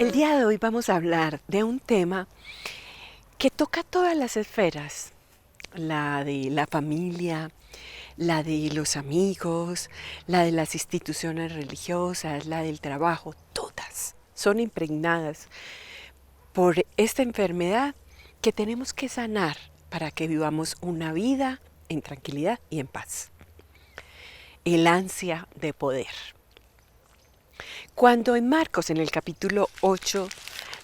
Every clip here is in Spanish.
El día de hoy vamos a hablar de un tema que toca todas las esferas, la de la familia, la de los amigos, la de las instituciones religiosas, la del trabajo, todas son impregnadas por esta enfermedad que tenemos que sanar para que vivamos una vida en tranquilidad y en paz. El ansia de poder. Cuando en Marcos, en el capítulo 8,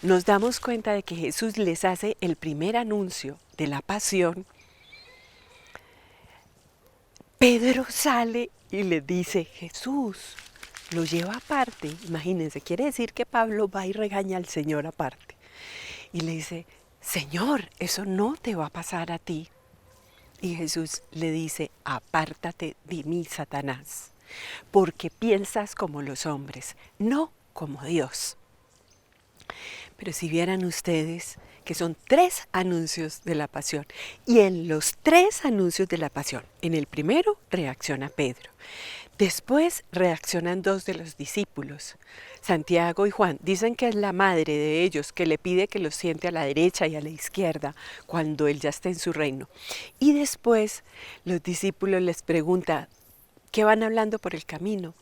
nos damos cuenta de que Jesús les hace el primer anuncio de la pasión, Pedro sale y le dice, Jesús lo lleva aparte. Imagínense, quiere decir que Pablo va y regaña al Señor aparte. Y le dice, Señor, eso no te va a pasar a ti. Y Jesús le dice, apártate de mí, Satanás, porque piensas como los hombres, no como Dios. Pero si vieran ustedes que son 3 anuncios de la pasión, y en los 3 anuncios de la pasión, en el primero reacciona Pedro, después reaccionan 2 de los discípulos, Santiago y Juan. Dicen que es la madre de ellos que le pide que los siente a la derecha y a la izquierda cuando él ya esté en su reino. Y después los discípulos les preguntan, ¿qué van hablando por el camino?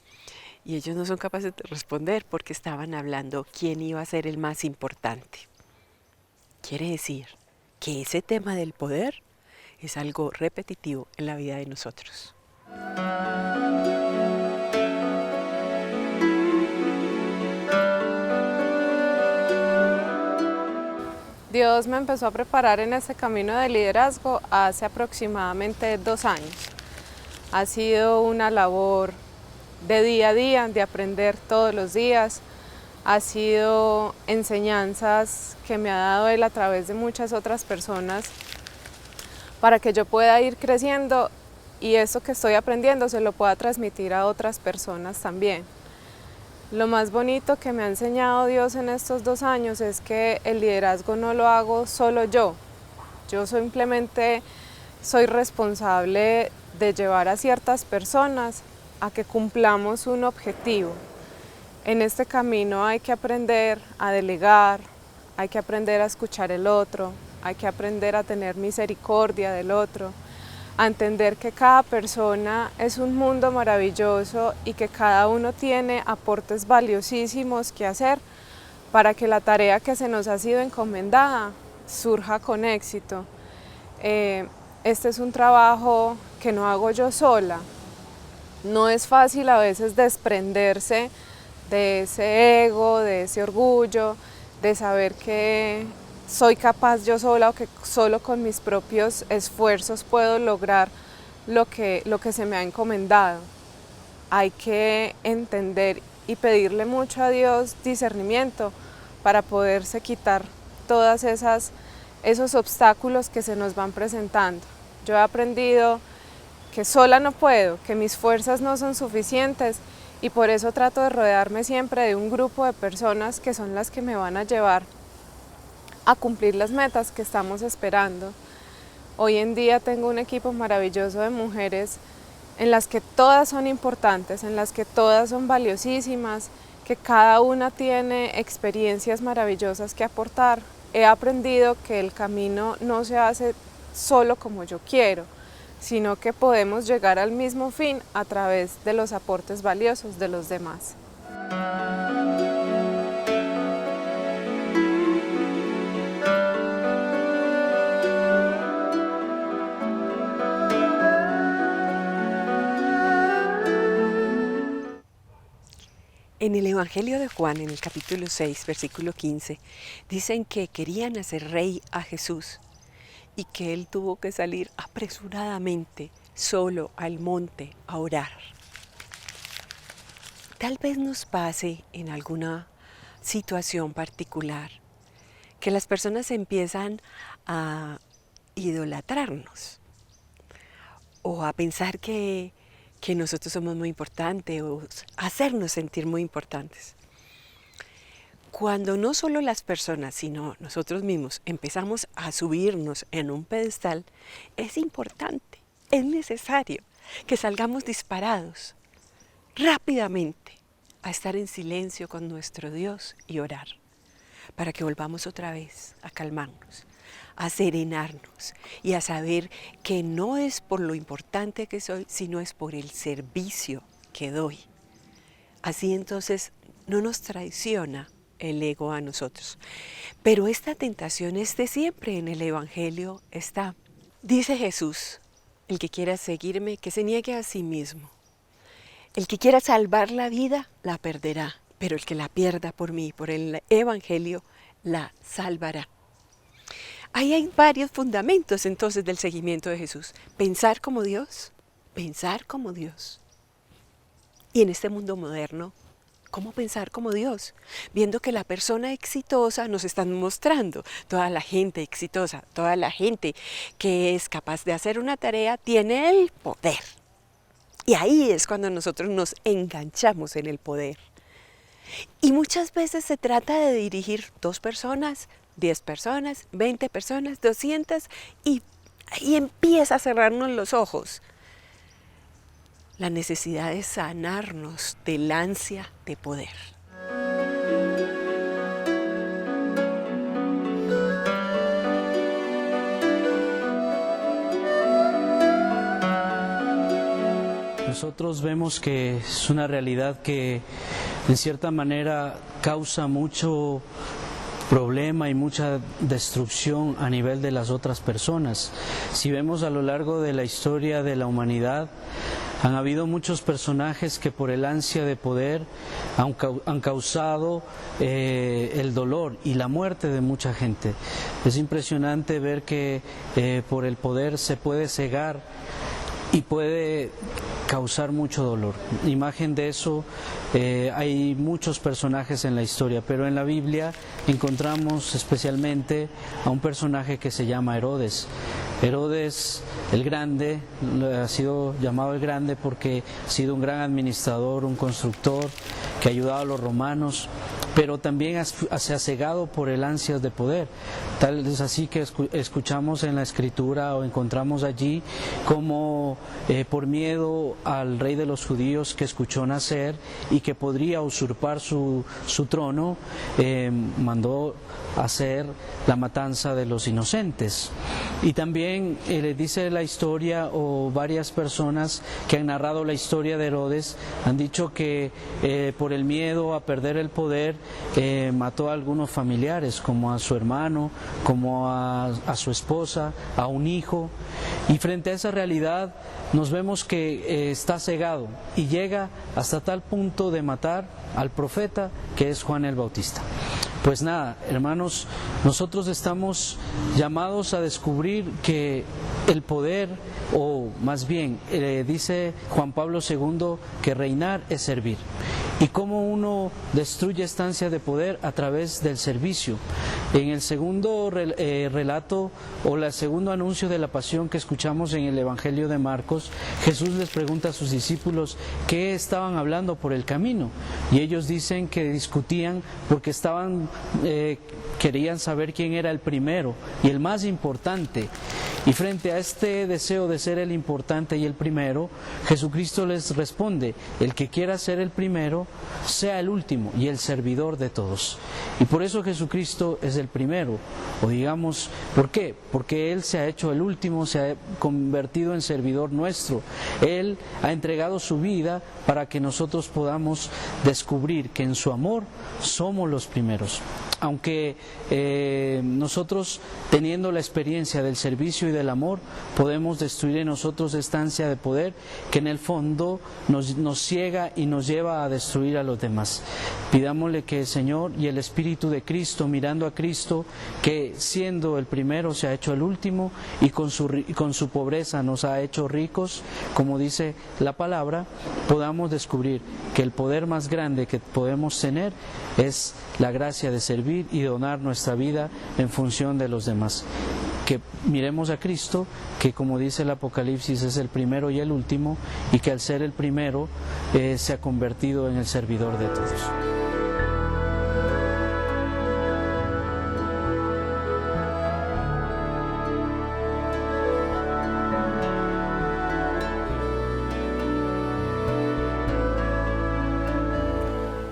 Y ellos no son capaces de responder porque estaban hablando quién iba a ser el más importante. Quiere decir que ese tema del poder es algo repetitivo en la vida de nosotros. Dios me empezó a preparar en este camino de liderazgo hace aproximadamente 2 años. Ha sido una labor de día a día, de aprender todos los días. Ha sido enseñanzas que me ha dado Él a través de muchas otras personas para que yo pueda ir creciendo y eso que estoy aprendiendo se lo pueda transmitir a otras personas también. Lo más bonito que me ha enseñado Dios en estos 2 años es que el liderazgo no lo hago solo yo. Yo simplemente soy responsable de llevar a ciertas personas a que cumplamos un objetivo. En este camino hay que aprender a delegar, hay que aprender a escuchar el otro, hay que aprender a tener misericordia del otro, a entender que cada persona es un mundo maravilloso y que cada uno tiene aportes valiosísimos que hacer para que la tarea que se nos ha sido encomendada surja con éxito. Este es un trabajo que no hago yo sola. No es fácil a veces desprenderse de ese ego, de ese orgullo, de saber que soy capaz yo sola o que solo con mis propios esfuerzos puedo lograr lo que se me ha encomendado. Hay que entender y pedirle mucho a Dios discernimiento para poderse quitar todas esos obstáculos que se nos van presentando. Yo he aprendido que sola no puedo, que mis fuerzas no son suficientes y por eso trato de rodearme siempre de un grupo de personas que son las que me van a llevar a cumplir las metas que estamos esperando. Hoy en día tengo un equipo maravilloso de mujeres en las que todas son importantes, en las que todas son valiosísimas, que cada una tiene experiencias maravillosas que aportar. He aprendido que el camino no se hace solo como yo quiero, sino que podemos llegar al mismo fin a través de los aportes valiosos de los demás. En el Evangelio de Juan, en el capítulo 6, versículo 15, dicen que querían hacer rey a Jesús y que él tuvo que salir apresuradamente solo al monte a orar. Tal vez nos pase en alguna situación particular que las personas empiezan a idolatrarnos o a pensar que nosotros somos muy importantes o hacernos sentir muy importantes. Cuando no solo las personas, sino nosotros mismos empezamos a subirnos en un pedestal, es importante, es necesario que salgamos disparados rápidamente a estar en silencio con nuestro Dios y orar. para que volvamos otra vez a calmarnos, a serenarnos y a saber que no es por lo importante que soy, sino es por el servicio que doy. Así entonces no nos traiciona el ego a nosotros. Pero esta tentación es de siempre en el Evangelio está. Dice Jesús, el que quiera seguirme, que se niegue a sí mismo. El que quiera salvar la vida, la perderá, pero el que la pierda por mí, por el Evangelio, la salvará. Ahí hay varios fundamentos entonces del seguimiento de Jesús. Pensar como Dios, pensar como Dios. Y en este mundo moderno, ¿cómo pensar como Dios? Viendo que la persona exitosa nos están mostrando, toda la gente exitosa, toda la gente que es capaz de hacer una tarea, tiene el poder. Y ahí es cuando nosotros nos enganchamos en el poder. Y muchas veces se trata de dirigir 2 personas, 10 personas, 20 personas, 200 y empieza a cerrarnos los ojos. La necesidad de sanarnos del ansia de poder. Nosotros vemos que es una realidad que en cierta manera causa mucho problema y mucha destrucción a nivel de las otras personas. Si vemos a lo largo de la historia de la humanidad, han habido muchos personajes que por el ansia de poder han causado el dolor y la muerte de mucha gente. Es impresionante ver que por el poder se puede cegar y puede causar mucho dolor. Imagen de eso, hay muchos personajes en la historia, pero en la Biblia encontramos especialmente a un personaje que se llama Herodes. Herodes el Grande, ha sido llamado el Grande porque ha sido un gran administrador, un constructor que ha ayudado a los romanos, pero también se ha cegado por el ansias de poder. Tal es así que escuchamos en la Escritura o encontramos allí como por miedo al rey de los judíos que escuchó nacer y que podría usurpar su trono, mandó hacer la matanza de los inocentes. Y también le dice la historia, o varias personas que han narrado la historia de Herodes han dicho que por el miedo a perder el poder mató a algunos familiares, como a su hermano, como a su esposa, a un hijo. Y frente a esa realidad nos vemos que está cegado y llega hasta tal punto de matar al profeta que es Juan el Bautista. Pues nada, hermanos, nosotros estamos llamados a descubrir que el poder, o más bien, dice Juan Pablo II que reinar es servir. Y cómo uno destruye esta ansia de poder a través del servicio. En el segundo relato o el segundo anuncio de la pasión que escuchamos en el Evangelio de Marcos, Jesús les pregunta a sus discípulos qué estaban hablando por el camino. Y ellos dicen que discutían porque querían saber quién era el primero y el más importante. Y frente a este deseo de ser el importante y el primero, Jesucristo les responde: el que quiera ser el primero, sea el último y el servidor de todos. Y por eso Jesucristo es el primero, o digamos, ¿por qué? Porque Él se ha hecho el último, se ha convertido en servidor nuestro. Él ha entregado su vida para que nosotros podamos descubrir que en su amor somos los primeros. Aunque nosotros, teniendo la experiencia del servicio y del amor, podemos destruir en nosotros esta ansia de poder que en el fondo nos ciega y nos lleva a destruir a los demás. Pidámosle que el Señor y el Espíritu de Cristo, mirando a Cristo, que siendo el primero se ha hecho el último y con su pobreza nos ha hecho ricos, como dice la palabra, podamos descubrir que el poder más grande que podemos tener es la gracia de servir y donar nuestra vida en función de los demás. Que miremos a Cristo, que como dice el Apocalipsis es el primero y el último, y que al ser el primero se ha convertido en el servidor de todos.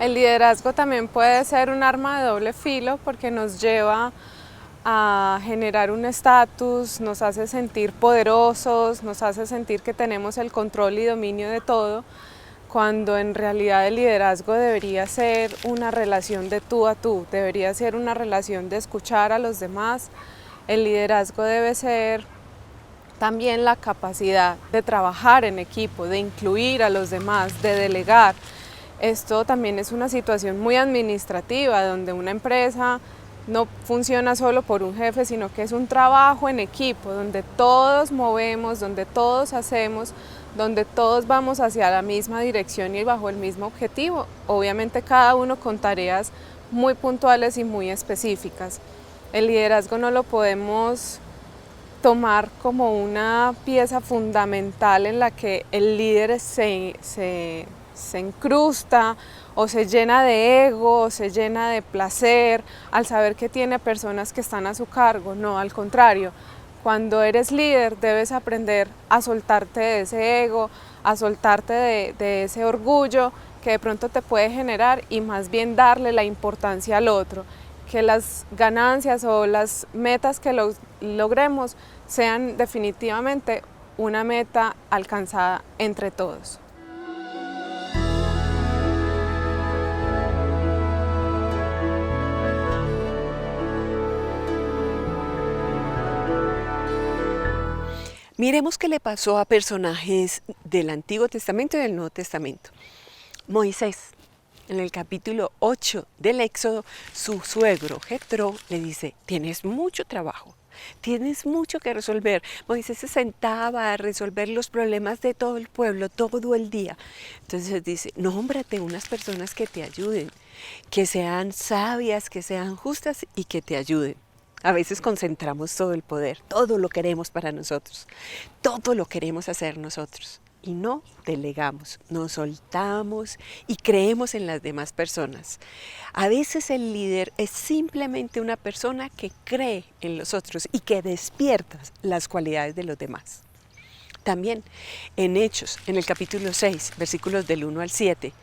El liderazgo también puede ser un arma de doble filo porque nos lleva a generar un estatus, nos hace sentir poderosos, nos hace sentir que tenemos el control y dominio de todo, cuando en realidad el liderazgo debería ser una relación de tú a tú, debería ser una relación de escuchar a los demás. El liderazgo debe ser también la capacidad de trabajar en equipo, de incluir a los demás, de delegar. Esto también es una situación muy administrativa, donde una empresa no funciona solo por un jefe, sino que es un trabajo en equipo, donde todos movemos, donde todos hacemos, donde todos vamos hacia la misma dirección y bajo el mismo objetivo. Obviamente cada uno con tareas muy puntuales y muy específicas. El liderazgo no lo podemos tomar como una pieza fundamental en la que el líder se incrusta o se llena de ego, o se llena de placer al saber que tiene personas que están a su cargo. No, al contrario, cuando eres líder debes aprender a soltarte de ese ego, a soltarte de ese orgullo que de pronto te puede generar y más bien darle la importancia al otro, que las ganancias o las metas que logremos sean definitivamente una meta alcanzada entre todos. Miremos qué le pasó a personajes del Antiguo Testamento y del Nuevo Testamento. Moisés, en el capítulo 8 del Éxodo, su suegro Jetro le dice: tienes mucho trabajo, tienes mucho que resolver. Moisés se sentaba a resolver los problemas de todo el pueblo todo el día. Entonces dice: nómbrate unas personas que te ayuden, que sean sabias, que sean justas y que te ayuden. A veces concentramos todo el poder, todo lo queremos para nosotros, todo lo queremos hacer nosotros y no delegamos, nos soltamos y creemos en las demás personas. A veces el líder es simplemente una persona que cree en los otros y que despierta las cualidades de los demás. También en Hechos, en el capítulo 6, versículos del 1 al 7,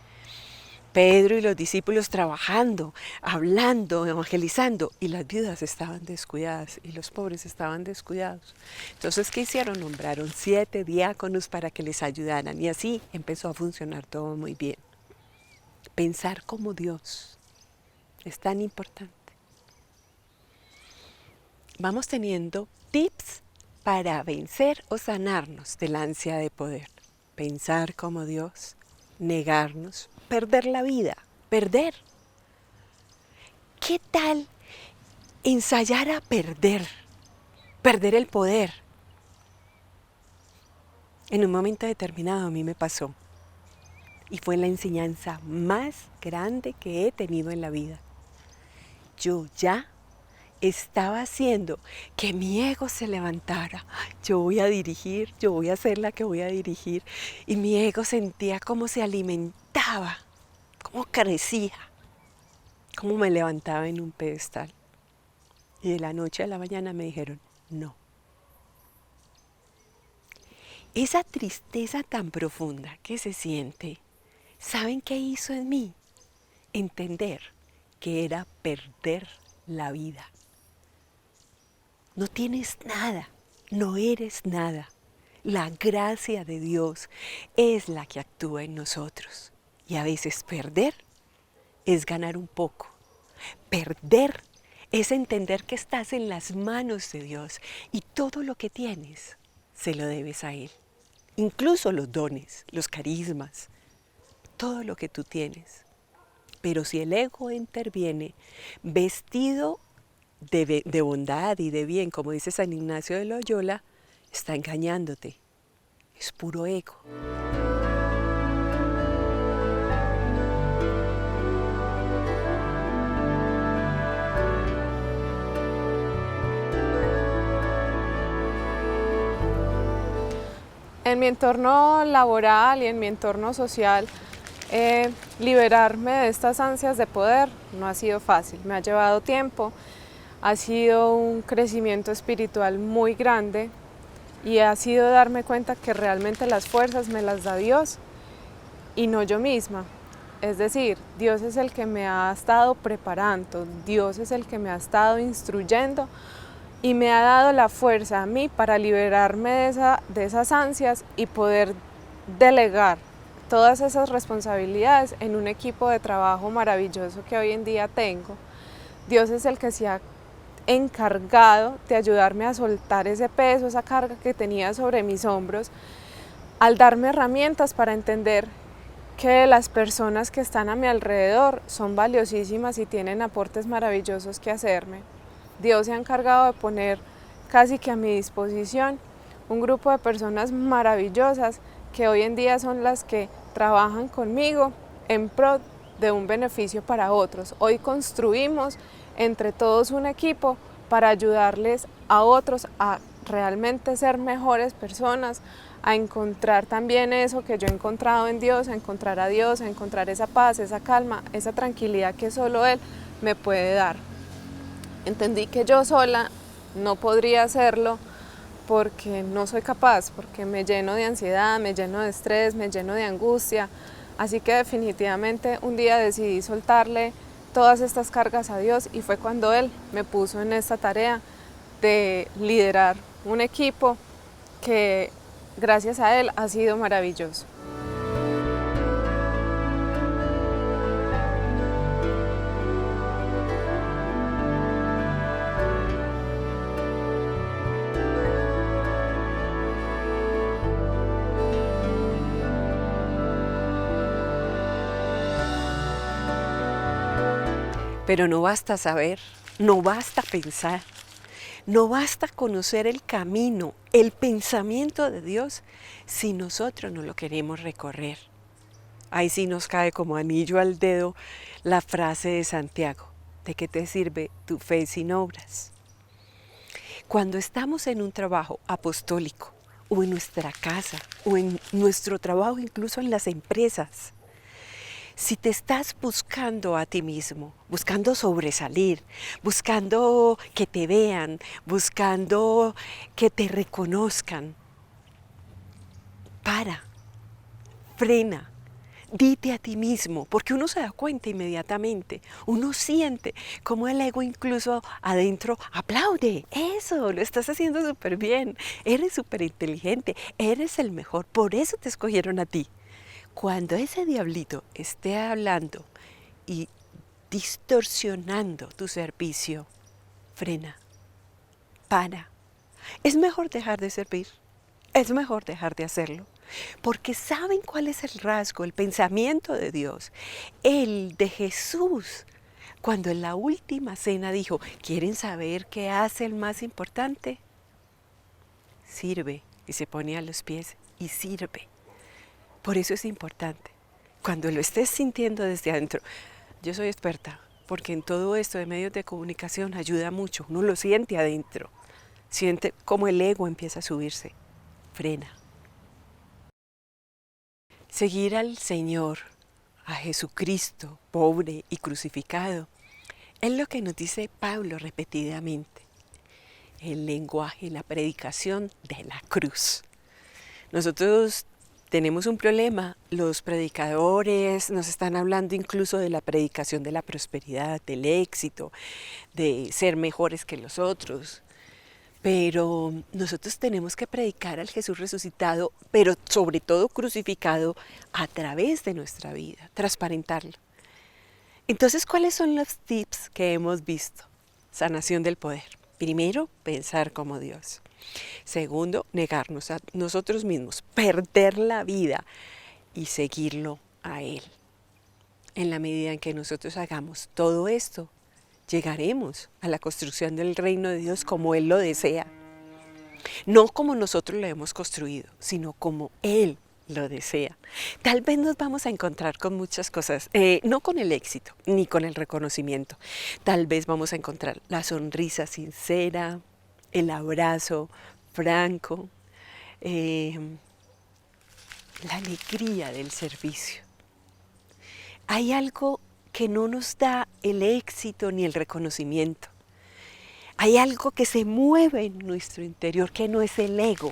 Pedro y los discípulos trabajando, hablando, evangelizando, y las viudas estaban descuidadas y los pobres estaban descuidados. Entonces, ¿qué hicieron? Nombraron 7 diáconos para que les ayudaran y así empezó a funcionar todo muy bien. Pensar como Dios es tan importante. Vamos teniendo tips para vencer o sanarnos de la ansia de poder. Pensar como Dios, negarnos, perder la vida, perder. ¿Qué tal ensayar a perder el poder? En un momento determinado a mí me pasó y fue la enseñanza más grande que he tenido en la vida. Yo ya estaba haciendo que mi ego se levantara. Yo voy a dirigir, yo voy a ser la que voy a dirigir. Y mi ego sentía cómo se alimentaba, cómo crecía, cómo me levantaba en un pedestal. Y de la noche a la mañana me dijeron: no. Esa tristeza tan profunda que se siente, ¿saben qué hizo en mí? Entender que era perder la vida. No tienes nada, no eres nada. La gracia de Dios es la que actúa en nosotros. Y a veces perder es ganar un poco. Perder es entender que estás en las manos de Dios y todo lo que tienes se lo debes a Él. Incluso los dones, los carismas, todo lo que tú tienes. Pero si el ego interviene vestido de bondad y de bien, como dice San Ignacio de Loyola, está engañándote. Es puro ego. En mi entorno laboral y en mi entorno social, liberarme de estas ansias de poder no ha sido fácil, me ha llevado tiempo, ha sido un crecimiento espiritual muy grande y ha sido darme cuenta que realmente las fuerzas me las da Dios y no yo misma. Es decir, Dios es el que me ha estado preparando, Dios es el que me ha estado instruyendo y me ha dado la fuerza a mí para liberarme de esas ansias y poder delegar todas esas responsabilidades en un equipo de trabajo maravilloso que hoy en día tengo. Dios es el que se ha encargado de ayudarme a soltar ese peso, esa carga que tenía sobre mis hombros, al darme herramientas para entender que las personas que están a mi alrededor son valiosísimas y tienen aportes maravillosos que hacerme. Dios se ha encargado de poner casi que a mi disposición un grupo de personas maravillosas que hoy en día son las que trabajan conmigo en pro de un beneficio para otros. Hoy construimos entre todos un equipo para ayudarles a otros a realmente ser mejores personas, a encontrar también eso que yo he encontrado en Dios, a encontrar a Dios, a encontrar esa paz, esa calma, esa tranquilidad que solo Él me puede dar. Entendí que yo sola no podría hacerlo porque no soy capaz, porque me lleno de ansiedad, me lleno de estrés, me lleno de angustia. Así que definitivamente un día decidí soltarle todas estas cargas a Dios y fue cuando Él me puso en esta tarea de liderar un equipo que gracias a Él ha sido maravilloso. Pero no basta saber, no basta pensar, no basta conocer el camino, el pensamiento de Dios, si nosotros no lo queremos recorrer. Ahí sí nos cae como anillo al dedo la frase de Santiago: ¿de qué te sirve tu fe sin obras? Cuando estamos en un trabajo apostólico, o en nuestra casa, o en nuestro trabajo, incluso en las empresas, si te estás buscando a ti mismo, buscando sobresalir, buscando que te vean, buscando que te reconozcan, frena, dite a ti mismo, porque uno se da cuenta inmediatamente, uno siente como el ego incluso adentro aplaude, eso, lo estás haciendo súper bien, eres súper inteligente, eres el mejor, por eso te escogieron a ti. Cuando ese diablito esté hablando y distorsionando tu servicio, frena, para. Es mejor dejar de servir, es mejor dejar de hacerlo, porque ¿saben cuál es el rasgo, el pensamiento de Dios? El de Jesús, cuando en la última cena dijo: ¿quieren saber qué hace el más importante? Sirve, y se pone a los pies y sirve. Por eso es importante, cuando lo estés sintiendo desde adentro. Yo soy experta, porque en todo esto de medios de comunicación ayuda mucho. Uno lo siente adentro, siente como el ego empieza a subirse. Frena. Seguir al Señor, a Jesucristo, pobre y crucificado, es lo que nos dice Pablo repetidamente. El lenguaje, la predicación de la cruz. Nosotros tenemos un problema, los predicadores nos están hablando incluso de la predicación de la prosperidad, del éxito, de ser mejores que los otros. Pero nosotros tenemos que predicar al Jesús resucitado, pero sobre todo crucificado, a través de nuestra vida, transparentarlo. Entonces, ¿cuáles son los tips que hemos visto? Sanación del poder. Primero, pensar como Dios. Segundo, negarnos a nosotros mismos, perder la vida y seguirlo a Él. En la medida en que nosotros hagamos todo esto, llegaremos a la construcción del reino de Dios como Él lo desea. No como nosotros lo hemos construido, sino como Él lo desea. Tal vez nos vamos a encontrar con muchas cosas, no con el éxito ni con el reconocimiento. Tal vez vamos a encontrar la sonrisa sincera, el abrazo franco, la alegría del servicio. Hay algo que no nos da el éxito ni el reconocimiento. Hay algo que se mueve en nuestro interior, que no es el ego,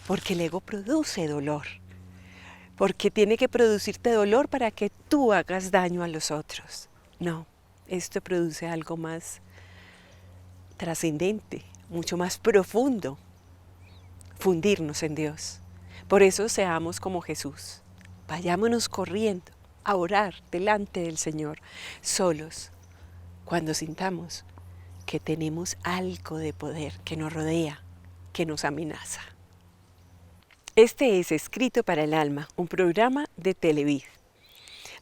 porque el ego produce dolor. porque tiene que producirte dolor para que tú hagas daño a los otros. No, esto produce algo más trascendente, mucho más profundo, fundirnos en Dios. Por eso seamos como Jesús. Vayámonos corriendo a orar delante del Señor, solos, cuando sintamos que tenemos algo de poder que nos rodea, que nos amenaza. Este es Escrito para el Alma, un programa de Televid.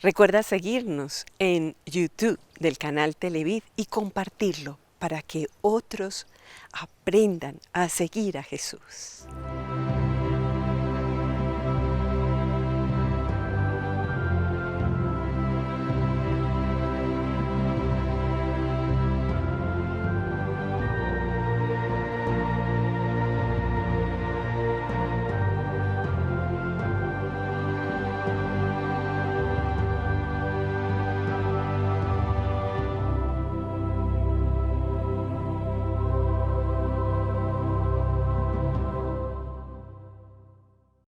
Recuerda seguirnos en YouTube del canal Televid y compartirlo para que otros aprendan a seguir a Jesús.